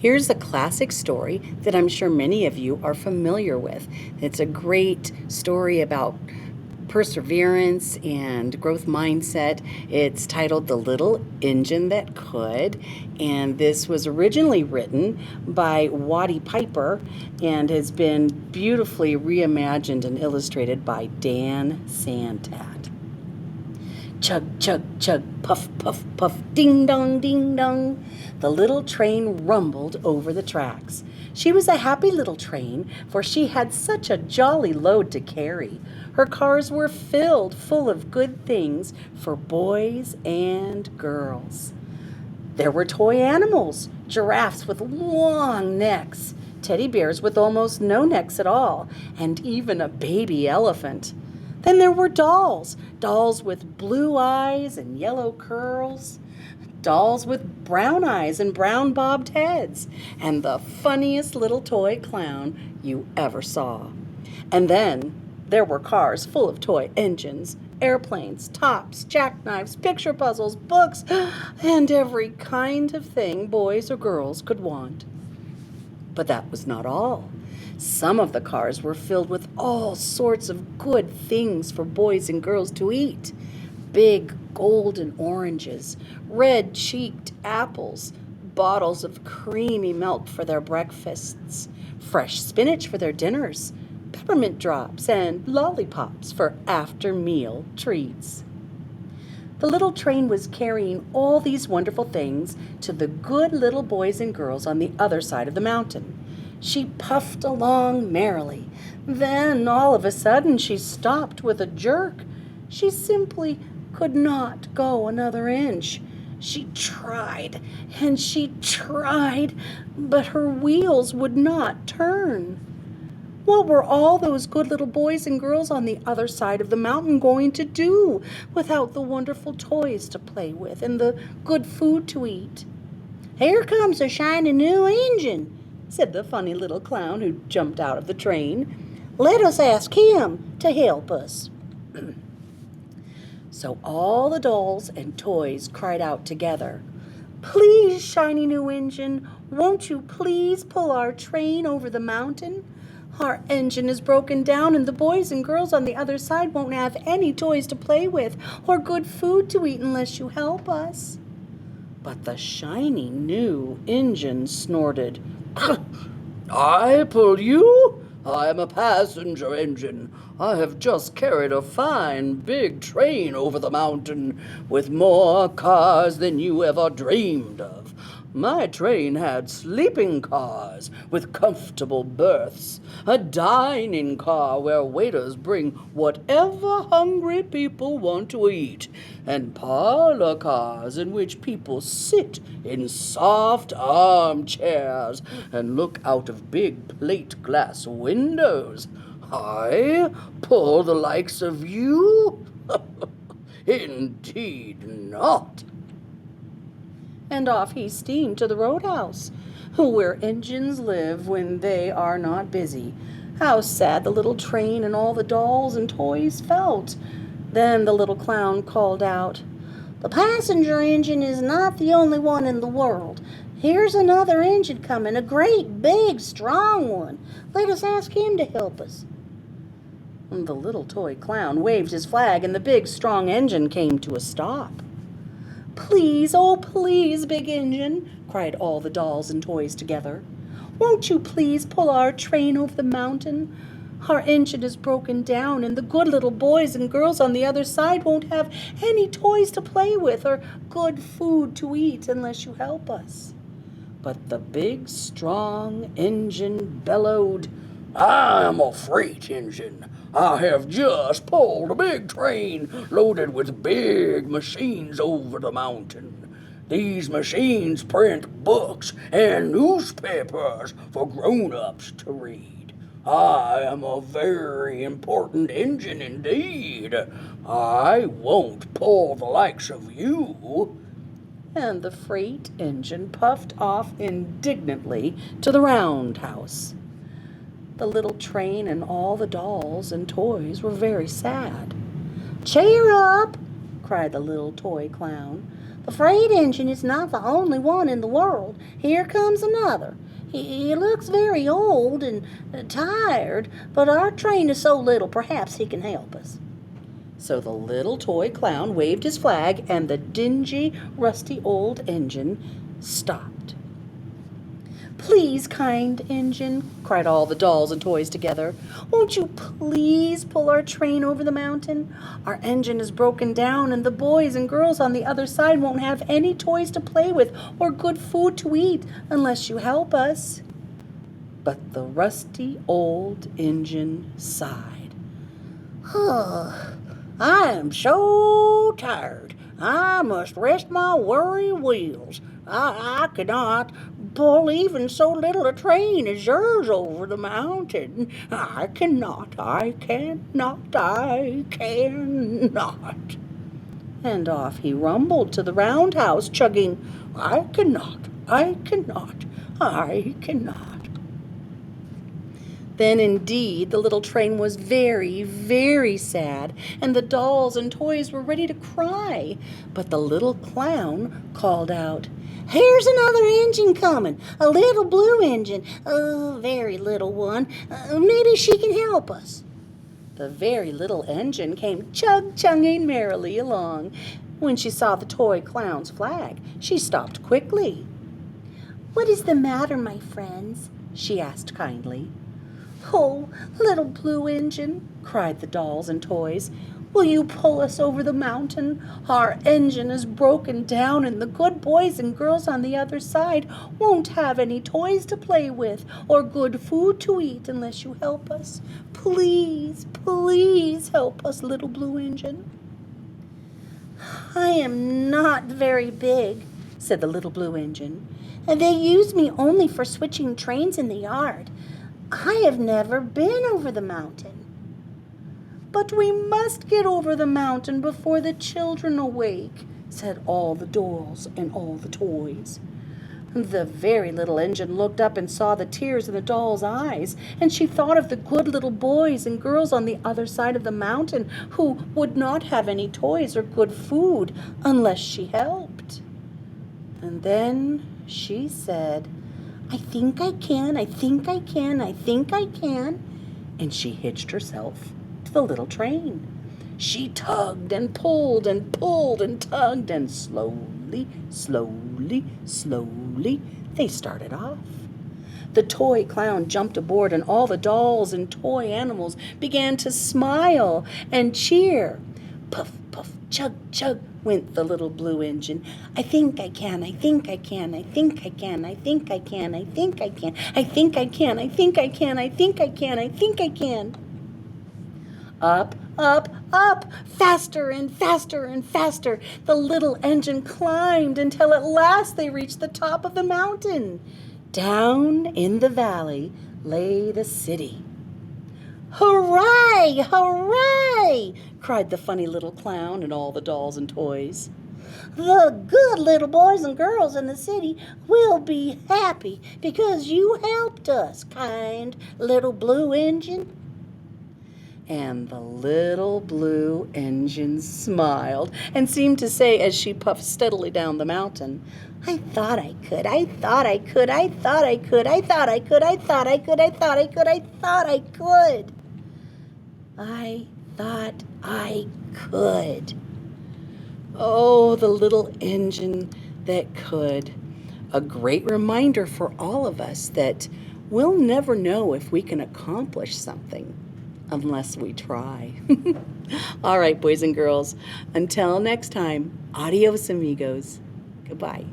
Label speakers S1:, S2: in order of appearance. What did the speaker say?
S1: Here's a classic story that I'm sure many of you are familiar with. It's a great story about perseverance and growth mindset. It's titled The Little Engine That Could, and this was originally written by Watty Piper and has been beautifully reimagined and illustrated by Dan Santat. Chug, chug, chug, puff, puff, puff, ding dong, ding dong. The little train rumbled over the tracks. She was a happy little train, for she had such a jolly load to carry. Her cars were filled full of good things for boys and girls. There were toy animals, giraffes with long necks, teddy bears with almost no necks at all, and even a baby elephant. Then there were dolls with blue eyes and yellow curls, dolls with brown eyes and brown bobbed heads, and the funniest little toy clown you ever saw. And then there were cars full of toy engines, airplanes, tops, jackknives, picture puzzles, books, and every kind of thing boys or girls could want. But that was not all. Some of the cars were filled with all sorts of good things for boys and girls to eat. Big golden oranges, red-cheeked apples, bottles of creamy milk for their breakfasts, fresh spinach for their dinners, peppermint drops, and lollipops for after-meal treats. The little train was carrying all these wonderful things to the good little boys and girls on the other side of the mountain. She puffed along merrily. Then, all of a sudden, she stopped with a jerk. She simply could not go another inch. She tried and she tried, but her wheels would not turn. What were all those good little boys and girls on the other side of the mountain going to do without the wonderful toys to play with and the good food to eat? "Here comes a shiny new engine," said the funny little clown who jumped out of the train. "Let us ask him to help us." So all the dolls and toys cried out together, "Please, shiny new engine, won't you please pull our train over the mountain? Our engine is broken down and the boys and girls on the other side won't have any toys to play with or good food to eat unless you help us." But the shiny new engine snorted, "I pull you? I am a passenger engine. I have just carried a fine big train over the mountain with more cars than you ever dreamed of. My train had sleeping cars with comfortable berths, a dining car where waiters bring whatever hungry people want to eat, and parlor cars in which people sit in soft armchairs and look out of big plate glass windows. I pull the likes of you? Indeed not." And off he steamed to the roadhouse, where engines live when they are not busy. How sad the little train and all the dolls and toys felt. Then the little clown called out, "The passenger engine is not the only one in the world. Here's another engine coming, a great, big, strong one. Let us ask him to help us." And the little toy clown waved his flag, and the big, strong engine came to a stop. "Please, oh please, big engine," cried all the dolls and toys together. "Won't you please pull our train over the mountain? Our engine is broken down, and the good little boys and girls on the other side won't have any toys to play with or good food to eat unless you help us." But the big, strong engine bellowed, "I am a freight engine. I have just pulled a big train loaded with big machines over the mountain. These machines print books and newspapers for grown-ups to read. I am a very important engine indeed. I won't pull the likes of you." And the freight engine puffed off indignantly to the roundhouse. The little train and all the dolls and toys were very sad. "Cheer up," cried the little toy clown.
S2: The freight engine is not the only one in the world. Here comes another. He looks very old and tired, but our train is so little, perhaps he can help us."
S1: So the little toy clown waved his flag, and the dingy, rusty old engine stopped.
S2: "Please, kind engine," cried all the dolls and toys together, "won't you please pull our train over the mountain? Our engine is broken down, and the boys and girls on the other side won't have any toys to play with or good food to eat unless you help us."
S1: But the rusty old engine sighed.
S2: "I am so tired. I must rest my weary wheels. I cannot pull even so little a train as yours over the mountain. I cannot.
S1: And off he rumbled to the roundhouse, chugging, "I cannot. Then indeed the little train was very, very sad, and the dolls and toys were ready to cry. But the little clown called out,
S2: "Here's another engine coming, a little blue engine, a very little one. Maybe she can help us."
S1: The very little engine came chug-chugging merrily along. When she saw the toy clown's flag, she stopped quickly.
S2: "What is the matter, my friends?" she asked kindly.
S1: "Oh, little blue engine," cried the dolls and toys, "will you pull us over the mountain? Our engine is broken down, and the good boys and girls on the other side won't have any toys to play with or good food to eat unless you help us. Please, please help us, little blue engine."
S2: "I am not very big," said the little blue engine, "and they use me only for switching trains in the yard. I have never been over the mountain."
S1: "But we must get over the mountain before the children awake," said all the dolls and all the toys. The very little engine looked up and saw the tears in the doll's eyes, and she thought of the good little boys and girls on the other side of the mountain who would not have any toys or good food unless she helped. And then she said, "I think I can. And she hitched herself to the little train. She tugged and pulled and pulled and tugged, and slowly they started off. The toy clown jumped aboard, and all the dolls and toy animals began to smile and cheer. Puff, puff, chug, chug went the little blue engine. "I think I can. Up, up, up, faster and faster and faster. The little engine climbed until at last they reached the top of the mountain. Down in the valley lay the city. "Hooray! Hooray!" cried the funny little clown and all the dolls and toys.
S2: "The good little boys and girls in the city will be happy because you helped us, kind little blue engine."
S1: And the little blue engine smiled and seemed to say as she puffed steadily down the mountain, "I thought I could. I thought I could. I thought I could. I thought I could. I thought I could. I thought I could. I thought I could. I thought I could." Oh, the little engine that could. A great reminder for all of us that we'll never know if we can accomplish something unless we try. All right, boys and girls, until next time, adios amigos. Goodbye.